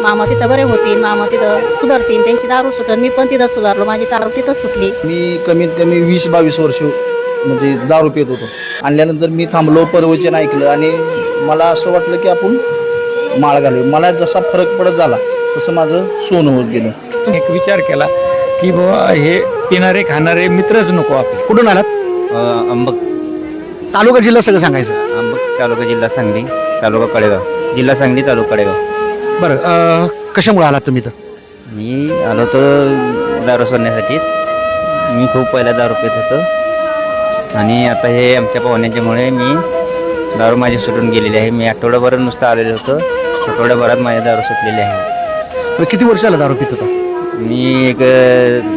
मामा तिथं बरे होतील, मामा तिथं सुधारतील, त्यांची दारू सुटल, मी पण तिथं सुधारलो, माझी दारू तिथंच सुटली. मी कमीत कमी 20-22 वर्ष म्हणजे दारू पित होतो. आणल्यानंतर मी थांबलो, प्रवचन ऐकलं आणि मला असं वाटलं की आपण माळ घालू. मला जसा फरक पडत झाला तसं माझं सोनं होत गेलं. एक विचार केला की बाबा हे पिणारे खाणारे मित्रच नको आपले. कुठून आलात? अंबक तालुका जिल्हा सगळं सांगायचं. अंबक तालुका जिल्हा सांगली तालुका कडेगाव जिल्हा सांगली तालुका कडेगाव. बरं, कशामुळे आलात तुम्ही तर? मी आलो तो दारू सोडण्यासाठीच. मी खूप पहिला दारू पित होतो आणि आता हे आमच्या पाहुण्याच्यामुळे मी दारू माझी सुटून गेलेली आहे. मी आठवड्याभर नुसतं आलेलो होतो, आठवड्याभरात माझी दारू सुटलेली आहे. बरं, किती वर्ष आला दारू पित होता? मी एक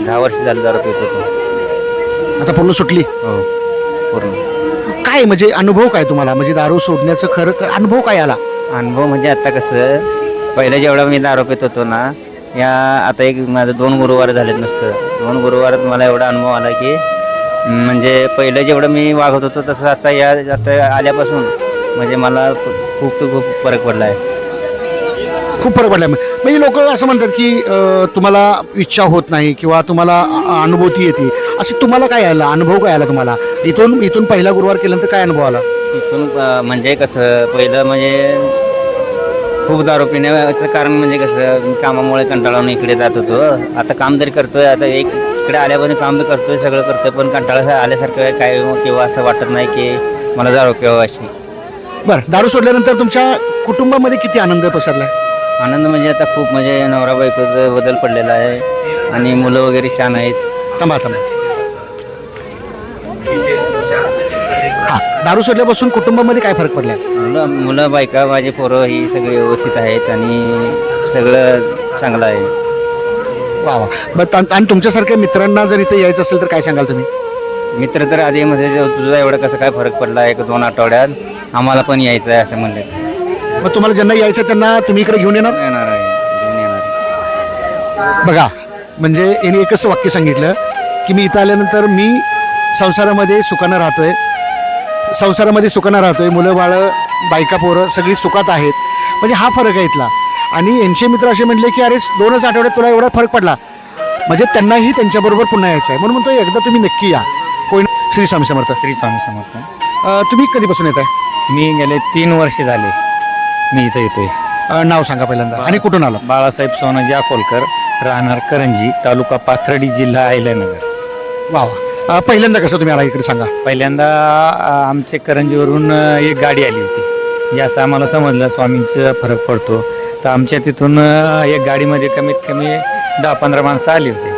10 वर्ष झालं दारू पित होतो. आता पूर्ण सुटली? हो, पूर्ण. काय म्हणजे अनुभव काय तुम्हाला, म्हणजे दारू सोडण्याचं खरं अनुभव काय आला? अनुभव म्हणजे आता कसं, पहिलं जेवढा मी दारू पित होतो ना, या आता एक माझं 2 गुरुवार झालेत नुसतं. 2 गुरुवारात मला एवढा अनुभव आला की म्हणजे पहिलं जेवढं मी वागत होतो तसं आता आल्यापासून म्हणजे मला खूप फरक पडला आहे. खूप फरक पडला. म्हणजे लोक असं म्हणतात की तुम्हाला इच्छा होत नाही किंवा तुम्हाला अनुभूती येते, असं तुम्हाला काय आलं, अनुभव काय आला तुम्हाला? इथून पहिला गुरुवार केल्यानंतर काय अनुभव आला? इथून म्हणजे कसं, पहिलं म्हणजे खूप दारू पिण्याचं कारण म्हणजे कसं, मी कामामुळे कंटाळून इकडे जात होतो. आता काम तरी करतोय, आता एक इकडे आल्यापासून काम बी करतोय, सगळं करतोय, पण कंटाळा आल्यासारखं काय किंवा असं वाटत नाही की मला दारू प्यावं अशी. बरं, दारू सोडल्यानंतर तुमच्या कुटुंबामध्ये किती आनंद पसरला? आनंद म्हणजे आता खूप म्हणजे नवरा बायकोचं बदल पडलेला आहे आणि मुलं वगैरे छान आहेत. थांबा. हां, दारू सोडल्यापासून कुटुंबामध्ये काय फरक पडला? मुलं बायका माझे पोरं ही सगळे व्यवस्थित आहेत आणि सगळं चांगलं आहे. वा वा. बरं, आणि तुमच्यासारख्या मित्रांना जर इथे यायचं असेल तर काय सांगाल तुम्ही? मित्र तर आधी म्हणजे तुझा एवढा कसं काय फरक पडला 1-2 आठवड्यात, आम्हाला पण यायचं आहे असं म्हणले. मग तुम्हाला ज्यांना यायचं त्यांना तुम्ही इकडे घेऊन येणार? येणार आहे, घेऊन येणार. बघा, म्हणजे याने एकच वाक्य सांगितलं की मी इथं आल्यानंतर मी संसारामध्ये सुखानं राहतोय, मुलं बाळं बायका पोरं सगळी सुखात आहेत. म्हणजे हा फरक आहे इथला. आणि यांचे मित्र असे म्हणले की अरे 2च आठवड्यात तुला एवढा फरक पडला, म्हणजे त्यांनाही त्यांच्याबरोबर पुन्हा यायचं आहे. म्हणून म्हणतो एकदा तुम्ही नक्की या. कोण? श्री स्वामी समर्थ. श्री स्वामी समर्थ. तुम्ही कधीपासून येत आहे? मी गेले 3 वर्ष झाले मी इथं येतोय. नाव सांगा पहिल्यांदा आणि कुठून आला? बाळासाहेब सोनाजी अकोलकर, राहणार करंजी, तालुका पाथर्डी, जिल्हा अहिल्यानगर. वा वा. पहिल्यांदा कसं तुम्ही आला इकडे सांगा? पहिल्यांदा आमचे करंजीवरून एक गाडी आली होती, याचं आम्हाला समजलं स्वामींचा फरक पडतो. तर आमच्या तिथून एक गाडीमध्ये कमीत कमी 10-15 माणसं आली होती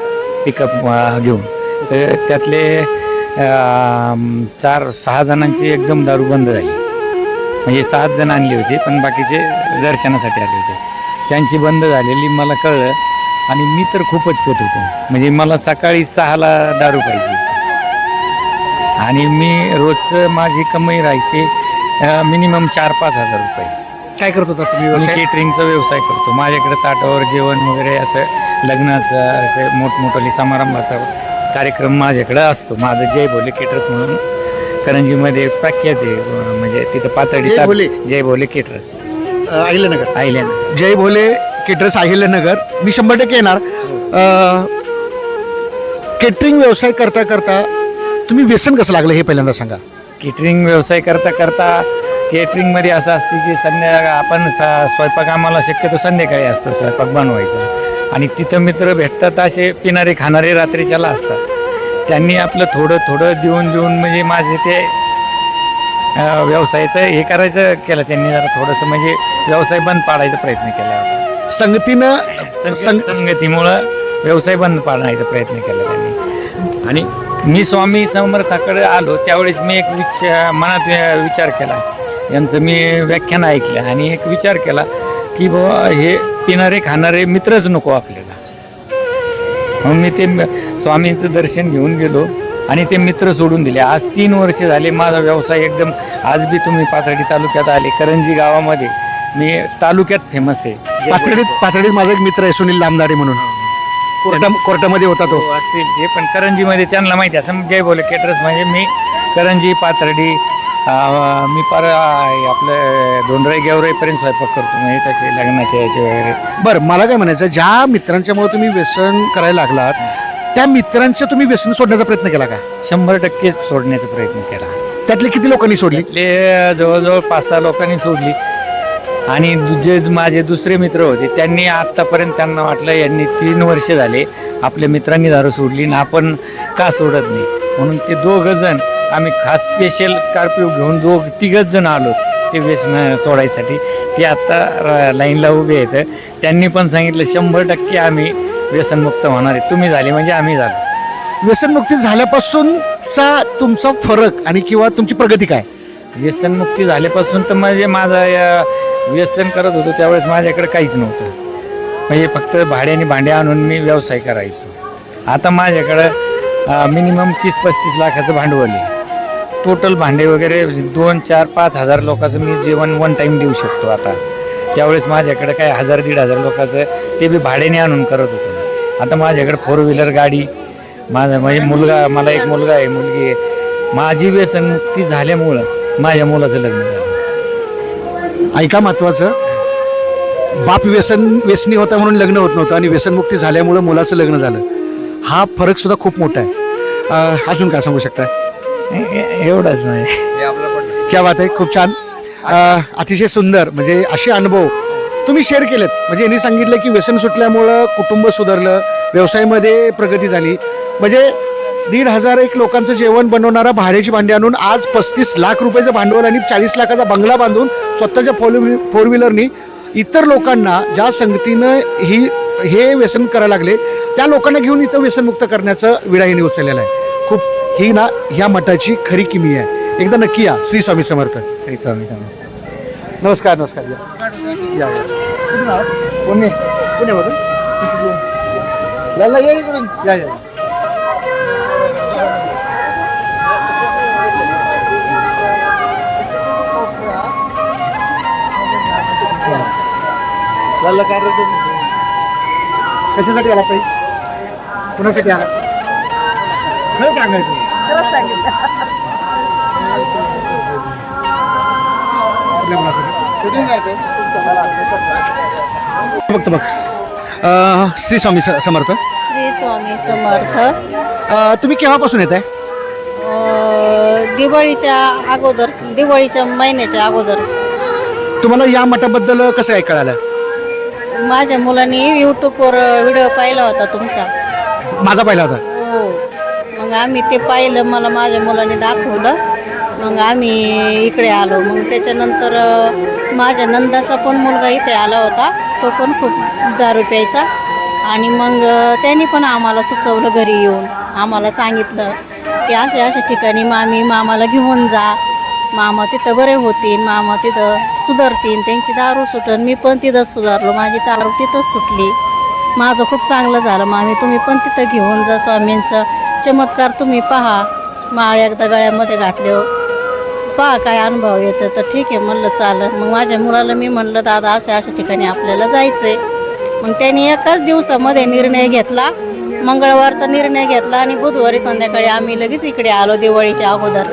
पिकअप घेऊन. तर त्यातले 4-6 जणांची एकदम दारू बंद झाली. म्हणजे 7 जण आणली होती, पण बाकीचे दर्शनासाठी आले होते. त्यांची बंद झालेली मला कळलं आणि मी तर खूपच पेत होतो. म्हणजे मला सकाळी 6ला दारू पाहिजे होती आणि मी रोजचं माझी कमाई राहायची मिनिमम 4-5 हजार रुपये. काय करत होता तुम्ही? मी केटरिंगचा व्यवसाय करतो. माझ्याकडे ताटावर जेवण वगैरे असं लग्नाचं असं मोठमोठाली समारंभाचा कार्यक्रम माझ्याकडे असतो. माझं जय भोले केटरर्स म्हणून करंजीमध्ये प्रख्यात आहे. म्हणजे तिथं पातळी जय भोले केटरर्स अहिल्यानगर. जय भोले केटरर्स अहिल्यानगर. मी 100% येणार. केटरिंग व्यवसाय करता करता तुम्ही व्यसन कसं लागलं हे पहिल्यांदा सांगा. केटरिंग व्यवसाय करता करता केटरिंगमध्ये असं असते की आपण स्वयंपाक आम्हाला शक्यतो संध्याकाळी असतो स्वयंपाक बनवायचा आणि तिथं मित्र भेटतात असे पिणारे खाणारे रात्रीच्याला असतात. त्यांनी आपलं थोडं देऊन म्हणजे माझे ते व्यवसायाचं हे करायचं केलं त्यांनी. जरा थोडंसं म्हणजे व्यवसाय बंद पाडायचा प्रयत्न केला होता. संगतीमुळं व्यवसाय बंद पाडण्याचा प्रयत्न केला त्यांनी. आणि मी स्वामी समर्थाकडे आलो त्यावेळेस मी एक मनात विचार केला, यांचं मी व्याख्यान ऐकलं आणि एक विचार केला की बाबा हे पिणारे खाणारे मित्रच नको आपल्याला. म्हणून मी ते स्वामींचं दर्शन घेऊन गेलो आणि ते मित्र सोडून दिले. आज 3 वर्ष झाले माझा व्यवसाय एकदम. आज बी तुम्ही पाथर्डी तालुक्यात आले, करंजी गावामध्ये मी तालुक्यात फेमस आहे. पाथर्डीत माझा एक मित्र आहे सुनील लामदाडे म्हणून, कोर्टामध्ये होता तो. असतील ते, पण करंजीमध्ये त्यांना माहिती असं जय भोले केटरर्स म्हणजे मी करंजी, पाथर्डी, मी पार आपलं दोंडराई गेवराईपर्यंत स्वयंपाक करतो म्हणजे तसे लग्नाचे याचे वगैरे. बरं, मला काय म्हणायचं, ज्या मित्रांच्यामुळे तुम्ही व्यसन करायला लागलात त्या मित्रांचं तुम्ही व्यसन सोडण्याचा प्रयत्न केला का? 100% सोडण्याचा प्रयत्न केला. त्यातले किती लोकांनी सोडली? ते जवळजवळ 5-6 लोकांनी सोडली आणि जे माझे दुसरे मित्र होते त्यांनी आत्तापर्यंत त्यांना वाटलं यांनी 3 वर्ष झाले आपल्या मित्रांनी दारू सोडली आणि आपण का सोडत नाही, म्हणून ते 2 जण आम्ही खास स्पेशल स्कॉर्पिओ घेऊन 3 जण आलो ते व्यसन सोडायसाठी. ते आत्ता लाईनला उभे आहेत. त्यांनी पण सांगितलं 100% आम्ही व्यसनमुक्त होणार आहे, तुम्ही झाले म्हणजे आम्ही झालो. व्यसनमुक्ती झाल्यापासूनचा तुमचा फरक आणि किंवा तुमची प्रगती काय? व्यसनमुक्ती झाल्यापासून तर म्हणजे माझा व्यसन करत होतो त्यावेळेस माझ्याकडे काहीच नव्हतं, म्हणजे फक्त भाड्याने भांडे आणून मी व्यवसाय करायचो. आता माझ्याकडं मिनिमम 30-35 लाखाचं भांडवल आहे. टोटल भांडे वगैरे 2-4-5 हजार लोकांचं मी जेवण 1 टाईम देऊ शकतो. आता त्यावेळेस माझ्याकडे काय 1000-1500 लोकांचं ते बी भाड्याने आणून करत होतो. आता माझ्याकडे 4 व्हीलर गाडी, माझा म्हणजे मला एक मुलगा आहे, मुलगी आहे. माझी व्यसनमुक्ती झाल्यामुळं माझ्या मुलाचं लग्न झालं. ऐका, महत्वाचं, बाप व्यसनी होता म्हणून लग्न होत नव्हतं आणि व्यसनमुक्ती झाल्यामुळं मुलाचं लग्न झालं. हा फरक सुद्धा खूप मोठा आहे. अजून काय सांगू शकता? एवढंच म्हणजे क्या बात आहे, खूप छान, अतिशय सुंदर. म्हणजे असे अनुभव तुम्ही शेअर केलेत. म्हणजे यांनी सांगितलं की व्यसन सुटल्यामुळं कुटुंब सुधारलं, व्यवसायामध्ये प्रगती झाली. म्हणजे 1,500 लोकांचं जेवण बनवणारा भाड्याची भांडी आणून आज 35 लाख रुपयाचं भांडवल आणि 40 लाखाचा बंगला बांधून स्वतःच्या 4 व्हीलरनी इतर लोकांना ज्या संगतीनं हे व्यसन करायला लागले त्या लोकांना घेऊन इथं व्यसनमुक्त करण्याचं विडा यांनी उचललेला आहे. खूप ही ना ह्या मठाची खरी किमी आहे. एकदा नक्की या. श्री स्वामी समर्थ. श्री स्वामी समर्थ. नमस्कार. नमस्कार. या या कुठून आहात? पुण्यामधून या या. कशासाठी आला ताई? कुणासाठी आला? खरं सांगायचं. खरंच सांगितलं. आपल्या मुलासाठी बघतो बघ. श्री स्वामी समर्थ. श्री स्वामी समर्थ. तुम्ही केव्हापासून येत आहे? दिवाळीच्या महिन्याच्या अगोदर तुम्हाला या मठाबद्दल कसं काय कळालं? माझ्या मुलांनी यूट्यूबवर व्हिडिओ पाहिला होता तुमचा. माझा पाहिला होता. हो, मग आम्ही ते पाहिलं, मला माझ्या मुलाने दाखवलं, मग आम्ही इकडे आलो. मग त्याच्यानंतर माझ्या नंदाचा पण मुलगा इथे आला होता, तो पण खूप दारू प्यायचा. आणि मग त्यांनी पण आम्हाला सुचवलं, घरी येऊन आम्हाला सांगितलं की अशा ठिकाणी मामाला घेऊन जा, मामा तिथं बरे होतील, मामा तिथं सुधारतील, त्यांची दारू सुटन. मी पण तिथं सुधारलो, माझी दारू तिथंच सुटली, माझं खूप चांगलं झालं. मामी तुम्ही पण तिथं घेऊन जा, स्वामींचा चमत्कार तुम्ही पहा. माळ एकदा गळ्यामध्ये घातले, पहा काय अनुभव येतं. तर ठीक आहे म्हणलं, चालेल. मग माझ्या मुलाला मी म्हणलं, दादा अशा ठिकाणी आपल्याला जायचं आहे. मग त्यांनी एकाच दिवसामध्ये निर्णय घेतला, मंगळवारचा निर्णय घेतला आणि बुधवारी संध्याकाळी आम्ही लगेच इकडे आलो दिवाळीच्या अगोदर.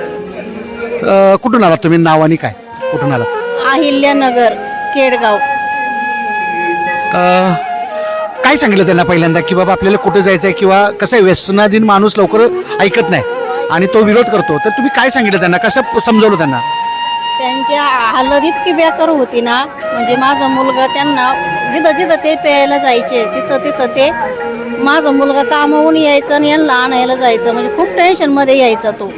कुठून आलात तुम्ही? नाव आणि काय? कुठून आलात? अहिल्यानगर, केडगाव. काय सांगितलं त्यांना पहिल्यांदा की बाबा आपल्याला कुठं जायचं आहे, किंवा कसं आहे, व्यसनाधीन माणूस लवकर ऐकत नाही आणि तो विरोध करतो, तर तुम्ही काय सांगितलं त्यांना? कसं समजवलं त्यांना? त्यांच्या हालत इतकी बेकार होती ना, म्हणजे माझा मुलगा त्यांना जिथं ते प्यायला जायचे तिथं ते माझा मुलगा कामावून यायचा आणि यांना आणायला जायचं, म्हणजे खूप टेन्शनमध्ये यायचा तो.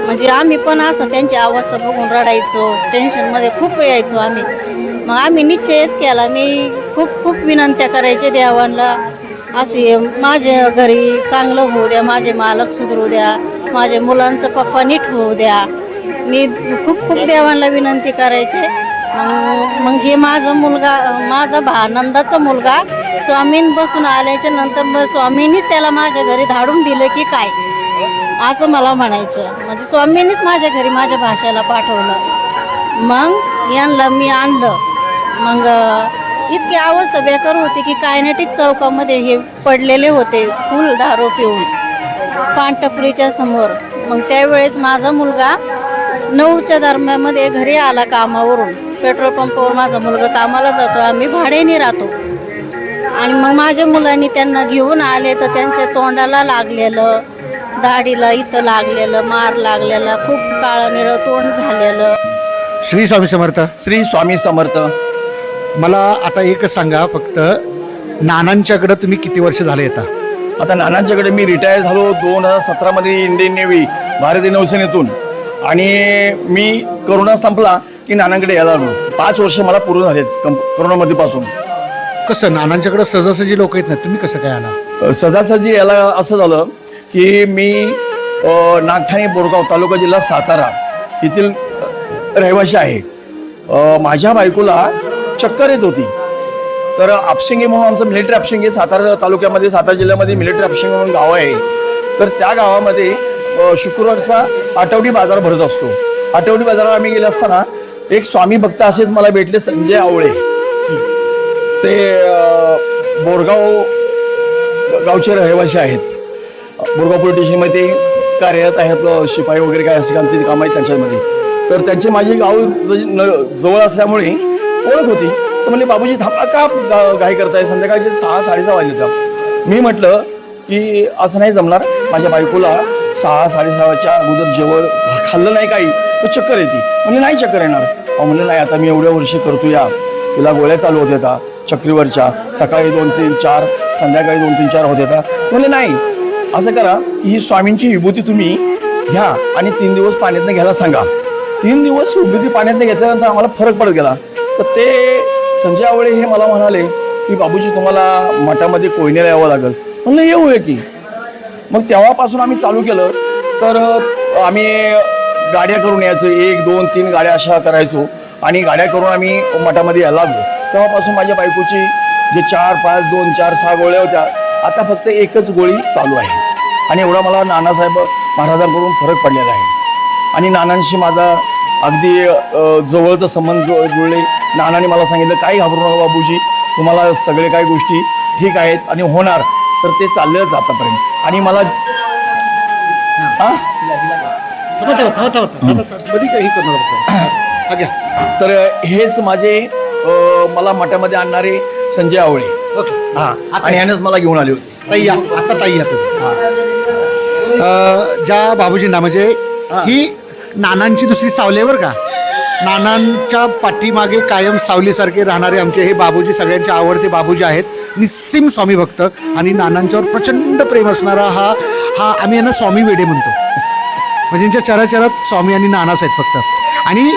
म्हणजे आम्ही पण असं त्यांची अवस्था बघून रडायचो, टेन्शनमध्ये खूप यायचो आम्ही. मग आम्ही निश्चयच केला, मी खूप विनंत्या करायचे देवांना, अशी माझ्या घरी चांगलं होऊ द्या, माझे मालक सुधरू द्या, माझ्या मुलांचं पप्पा नीट होऊ द्या. मी खूप देवांना विनंती करायचे. मग हे माझा नंदाचा मुलगा स्वामींपासून आल्याच्या नंतर मग स्वामींनीच त्याला माझ्या घरी धाडून दिलं की काय, असं मला म्हणायचं. म्हणजे स्वामींनीच माझ्या घरी माझ्या भाषेला पाठवलं. मग यांना मी आणलं. मग इतकी अवस्था बेकार होती की कायनेटिक चौकामध्ये हे पडलेले होते, फुल दारू पिऊन, पानटपरीच्या समोर. मग त्यावेळेस माझा मुलगा 9च्या दरम्यानमध्ये घरी आला कामावरून. पेट्रोल पंपावर माझा मुलगा कामाला जातो, आम्ही भाड्याने राहतो. आणि मग माझ्या मुलांनी त्यांना घेऊन आले तर त्यांच्या तोंडाला लागलेलं, दाढीला इथं लागलेलं, मार लागलेला, खूप काळं निळं तोंड झालेलं. श्री स्वामी समर्थ. श्री स्वामी समर्थ. मला आता एकच सांगा फक्त, नानांच्याकडं तुम्ही किती वर्ष झाले येता? आता नानांच्याकडे मी रिटायर झालो 2017मध्ये इंडियन नेव्ही भारतीय नौसेनेतून. आणि मी करोना संपला की नानांकडे यायला लागलो. 5 वर्ष मला पूर्ण झालेच करोनामध्ये पासून. कसं नानांच्याकडं सहजासहजी लोक येत नाहीत, तुम्ही कसं काय आला? सहजासहजी याला असं झालं की मी नागठाणे बोरगाव तालुका जिल्हा सातारा येथील रहिवासी आहे. माझ्या बायकोला चक्कर येत होती. तर आपशिंगे म्हणून आमचं मिलिटरी आपशिंगे सातारा तालुक्यामध्ये, सातारा जिल्ह्यामध्ये मिलिटरी आपशिंगे म्हणून गाव आहे. तर त्या गावामध्ये शुक्रवारचा आठवडी बाजार भरत असतो. आठवडी बाजारात आम्ही गेले असताना एक स्वामी भक्त असेच मला भेटले, संजय आवळे. ते बोरगाव गावचे रहिवासी आहेत. बोरगाव पोलीस स्टेशनमध्ये ते कार्यरत आहेत, शिपाई वगैरे काय असे त्यांचे काम आहेत त्यांच्यामध्ये. तर त्यांचे माझे गाव जवळ असल्यामुळे ओळख होती. तर म्हणले बाबूजी थांबा, का घाई करताय, संध्याकाळचे 6-6:30 वाजले होत्या. मी म्हटलं की असं नाही जमणार, माझ्या बायकोला 6-6:30च्या अगोदर जेवण खाल्लं नाही काही तर चक्कर येते. म्हणजे नाही चक्कर येणार. म्हणलं नाही, आता मी एवढ्या वर्ष करतो या, तिला गोळ्या चालू होत येतात चक्रीवरच्या, सकाळी 2-3-4, संध्याकाळी 2-3-4 होत येतात. म्हणजे नाही, असं करा की ही स्वामींची विभूती तुम्ही घ्या आणि 3 दिवस पाण्यातनं घ्यायला सांगा. 3 दिवस विभूती पाण्यातनं घेतल्यानंतर आम्हाला फरक पडत गेला. तर ते संजय आवळे हे मला म्हणाले की बाबूजी तुम्हाला मठामध्ये कोयनेला यावं लागेल. म्हणलं येऊया की. मग तेव्हापासून आम्ही चालू केलं. तर आम्ही गाड्या करून यायचो, 1-2-3 गाड्या अशा करायचो आणि गाड्या करून आम्ही मठामध्ये यायला लागलो. तेव्हापासून माझ्या बायकोची जे 4-5-2-4-6 गोळ्या होत्या, आता फक्त एकच गोळी चालू आहे. आणि एवढा मला नानासाहेब महाराजांकडून फरक पडलेला आहे. आणि नानांशी माझा अगदी जवळचा संबंध जुळले. नानाने मला सांगितलं काही घाबरू नका बाबूजी, तुम्हाला सगळे काही गोष्टी ठीक आहेत आणि होणार. तर ते चाललंच आतापर्यंत. आणि मला तर हेच माझे मला मठामध्ये आणणारे संजय आवळे. हां, आणि ह्यानेच मला घेऊन आले होते. ताई या, आता ताई या ज्या बाबूजींना म्हणजे ही नानांची दुसरी सावली आहे बरं का. नानांच्या पाठीमागे कायम सावलीसारखे राहणारे आमचे हे बाबूजी सगळ्यांचे आवडते बाबूजी आहेत. निस्सीम स्वामी भक्त आणि नानांच्यावर प्रचंड प्रेम असणारा हा आम्ही यांना स्वामी वेडे म्हणतो. म्हणजे यांच्या चराचरात स्वामी आणि नानाच आहेत फक्त. आणि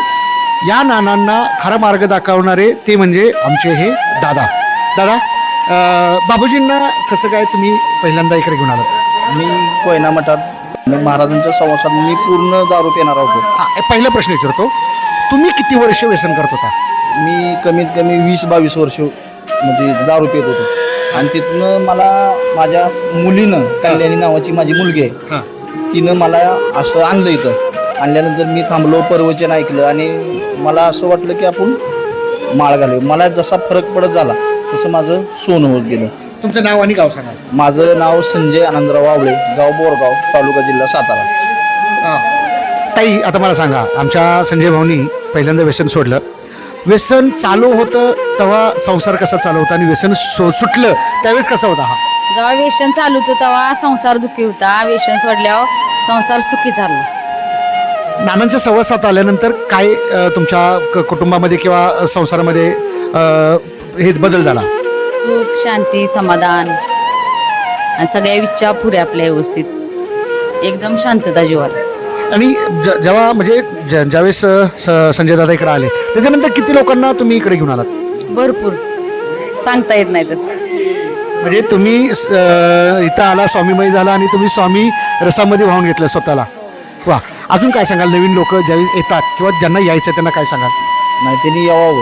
या नानांना खरा मार्ग दाखवणारे ते म्हणजे आमचे हे दादा. बाबूजींना कसं काय तुम्ही पहिल्यांदा इकडे घेऊन आलात? मी कोयना मठात महाराजांच्या संवासात मी पूर्ण दारू पिणार होतो. पहिला प्रश्न विचारतो, तुम्ही किती वर्ष व्यसन करत होता? मी कमीत कमी 20-22 वर्ष म्हणजे दारू पित होतो. आणि तिथनं मला माझ्या मुलीनं, कल्याणी नावाची माझी मुलगी आहे, तिनं मला असं आणलं. इथं आणल्यानंतर मी थांबलो, प्रवचन ऐकलं आणि मला असं वाटलं की आपण माळ घालू. मला जसा फरक पडत झाला तसं माझं सोनं होत गेलं. तुमचं नाव आणि गाव सांगा. माझं नाव संजय आनंदराव आवळे, गाव बोरगाव, तालुका जिल्हा सातारा. ताई आता मला सांगा, आमच्या संजय भाऊनी पहिल्यांदा व्यसन सोडलं. व्यसन चालू होतं तेव्हा संसार कसा चालू होता आणि व्यसन सुटलं त्यावेळेस कसा होता? हा, जेव्हा व्यसन चालू होतं तेव्हा संसार दुःखी होता. व्यसन सोडल्यावर संसार सुखी झाला. नानांच्या सहवासात आल्यानंतर काय तुमच्या कुटुंबामध्ये किंवा संसारामध्ये हे बदल झाला? सुख, शांती, समाधान आणि सगळ्या इच्छा पुऱ्या आपल्या व्यवस्थित, एकदम शांतता जीवाला. आणि जेव्हा म्हणजे ज्यावेळेस संजय दादा इकडे आले त्याच्यानंतर किती लोकांना तुम्ही इकडे घेऊन आलात? भरपूर, सांगता येत नाही तसं. म्हणजे तुम्ही इथं आला, स्वामीमय झाला आणि तुम्ही स्वामी रसामध्ये वाहून घेतलं स्वतःला. वा, अजून काय सांगाल? नवीन लोक ज्यावेळेस येतात किंवा ज्यांना यायचं त्यांना काय सांगाल? नाही, त्यांनी यावं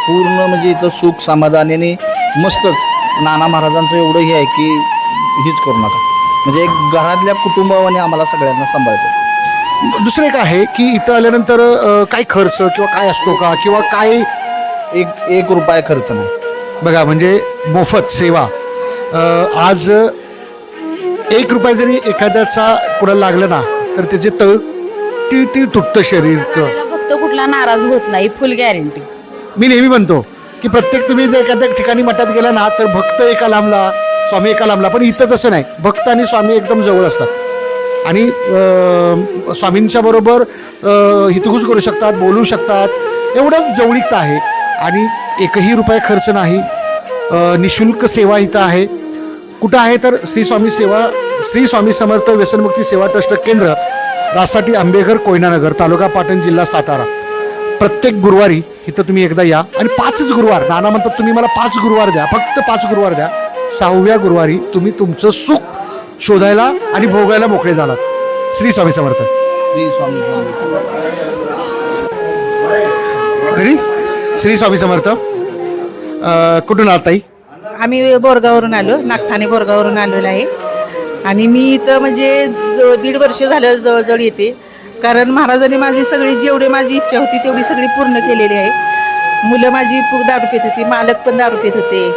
पूर्ण. म्हणजे इथं सुख समाधानाने मस्तच. नाना महाराजांचं एवढं हे आहे की हीच करू नका. म्हणजे एक घरातल्या कुटुंबावाने आम्हाला सगळ्यांना सांभाळतं. दुसरं एक आहे की इथं आल्यानंतर काय खर्च किंवा काय असतो का, किंवा काय? एक रुपया खर्च नाही बघा, म्हणजे मोफत सेवा. आज 1 रुपया जरी एखाद्याचा कुणाला लागलं ना तर त्याचे तळ ती तुटतं शरीर त्यावेळेला भक्त कुठला नाराज होत नाही, फुल गॅरंटी. मी नेहमी म्हणतो की प्रत्येक तुम्ही जर एखाद्या ठिकाणी मठात गेला ना तर भक्त एका लांबला, स्वामी एका लांबला, पण इथं तसं नाही. भक्त आणि स्वामी एकदम जवळ असतात आणि स्वामींच्या बरोबर हितगुज करू शकतात, बोलू शकतात, एवढंच जवळीकता आहे. आणि एकही रुपये खर्च नाही, निशुल्क सेवा इथं आहे. कुठं आहे तर श्री स्वामी समर्थ व्यसनमुक्ती सेवा ट्रस्ट केंद्र, रासाठी आंबेघर, कोयनानगर, तालुका पाटण, जिल्हा सातारा. प्रत्येक गुरुवारी इथं तुम्ही एकदा या. आणि 5च गुरुवार, नाना म्हणतात तुम्ही मला 5 गुरुवार द्या, फक्त 5 गुरुवार द्या. 6व्या गुरुवारी तुम्ही तुमचं सुख शोधायला आणि भोगायला मोकळे झालात. श्री स्वामी समर्थ. श्री स्वामी रेडी? श्री स्वामी समर्थ. कुठून आला ताई? आम्ही बोरगाववरून आलो, नागठाणे बोरगाववरून आलेलो आहे. आणि मी इथं म्हणजे 1.5 वर्ष झालं जवळजवळ येते. कारण महाराजांनी माझी सगळी जेवढी माझी इच्छा होती तेवढी सगळी पूर्ण केलेली आहे. मुलं माझी दारू पित होती, मालक पण दारू पित होते.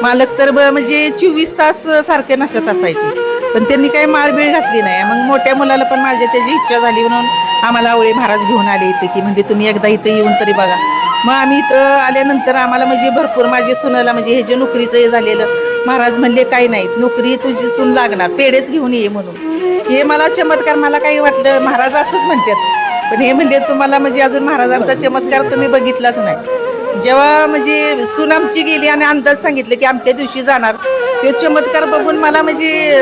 मालक तर म्हणजे 24 तास सारखे नशेत असायचे, पण त्यांनी काही माळबीळ घातली नाही. मग मोठ्या मुलाला पण माझ्या त्याची इच्छा झाली म्हणून आम्हाला आवळे महाराज घेऊन आले इथे की म्हणजे तुम्ही एकदा इथं येऊन तरी बघा. मग आम्ही इथं आल्यानंतर आम्हाला म्हणजे भरपूर माझी सुनाला म्हणजे हे जे नोकरीचं हे झालेलं, महाराज म्हणले काही नाही, नोकरी तुझी सून लागणार, पेढेच घेऊन ये म्हणून. हे मला चमत्कार, मला काही वाटलं महाराज असंच म्हणतात, पण हे म्हणले तुम्हाला म्हणजे अजून महाराजांचा चमत्कार तुम्ही बघितलाच नाही. जेव्हा म्हणजे सून आमची गेली आणि अंदाज सांगितलं की आमच्या दिवशी जाणार, ते चमत्कार बघून मला म्हणजे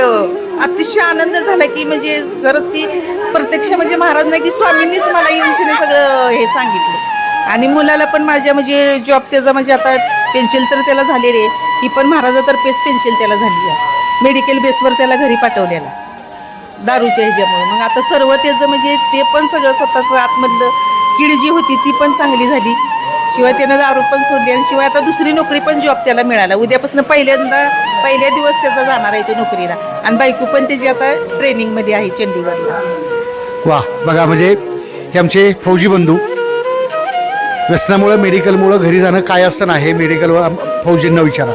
अतिशय आनंद झाला की म्हणजे खरंच की प्रत्यक्ष म्हणजे महाराज नाही की स्वामींनीच मला येऊन सगळं हे सांगितलं. आणि मुलाला पण माझ्या म्हणजे जॉब त्याचा म्हणजे आता पेन्शन तर त्याला झालेली आहे, ही पण महाराजातर्फेच पेन्शन त्याला झाली आहे. मेडिकल बेसवर त्याला घरी पाठवलेला दारूच्या ह्याच्यामुळे. मग आता सर्व त्याचं म्हणजे ते पण सगळं स्वतःचं आतमधलं कीड जी होती ती पण चांगली झाली. शिवाय त्यानं दारू पण सोडली आणि शिवाय आता दुसरी नोकरी पण जॉब त्याला मिळाला. उद्यापासून पहिल्या दिवस त्याचा जाणार आहे तो नोकरीला. आणि बायको पण त्याची आता ट्रेनिंगमध्ये आहे चंदीगडला. वा, बघा म्हणजे हे आमचे फौजी बंधू. व्यसनामुळं, मेडिकलमुळं घरी जाणं काय असतं ना, हे मेडिकल फौजींना विचारा.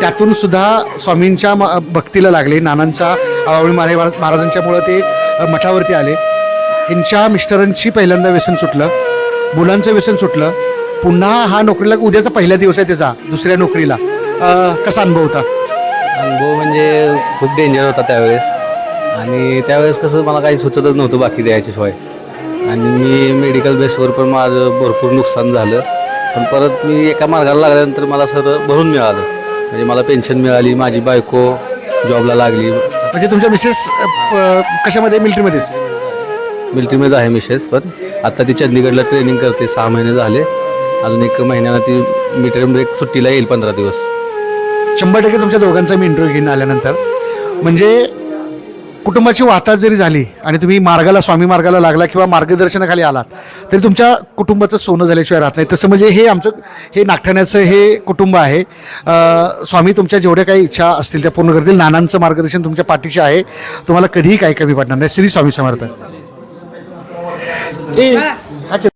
त्यातून सुद्धा स्वामींच्या भक्तीला लागले. नानांच्या आवळी महाराजांच्यामुळं ते मठावरती आले. यांच्या मिस्टरांची पहिल्यांदा व्यसन सुटलं, मुलांचं व्यसन सुटलं. पुन्हा हा नोकरीला, उद्याचा पहिला दिवस आहे त्याचा दुसऱ्या नोकरीला. कसा अनुभव होता? अनुभव म्हणजे खूप डेंजर होता त्यावेळेस. आणि त्यावेळेस कसं मला काही सुचतच नव्हतं बाकी द्यायची सोय. आणि मी मेडिकल बेसवर पण माझं भरपूर नुकसान झालं. पण परत मी एका मार्गाला लागल्यानंतर मला सगळं भरून मिळालं. म्हणजे मला पेन्शन मिळाली, माझी बायको जॉबला लागली. म्हणजे तुमच्या मिसेस कशामध्ये? मिलिटरीमध्येच? मिलिटरीमध्ये आहे मिसेस, पण आता ती चंदीगडला ट्रेनिंग करते. 6 महिने झाले, अजून 1 महिन्यानं ती मिलिटरी ब्रेक सुट्टीला येईल 15 दिवस. 100% तुमच्या दोघांचा मी इंटरव्ह्यू घेऊन आल्यानंतर म्हणजे कुटुंबाची वाहतात जरी झाली आणि तुम्ही मार्गाला, स्वामी मार्गाला लागला किंवा मार्गदर्शनाखाली आलात तरी तुमच्या कुटुंबाचं सोनं झाल्याशिवाय राहत नाही. तसं म्हणजे हे आमचं हे नागठाण्याचं हे कुटुंब आहे. स्वामी तुमच्या जेवढ्या काही इच्छा असतील त्या पूर्ण करतील. नानांचं मार्गदर्शन तुमच्या पाठीशी आहे. तुम्हाला कधीही काही कमी पडणार नाही. श्री स्वामी समर्थ.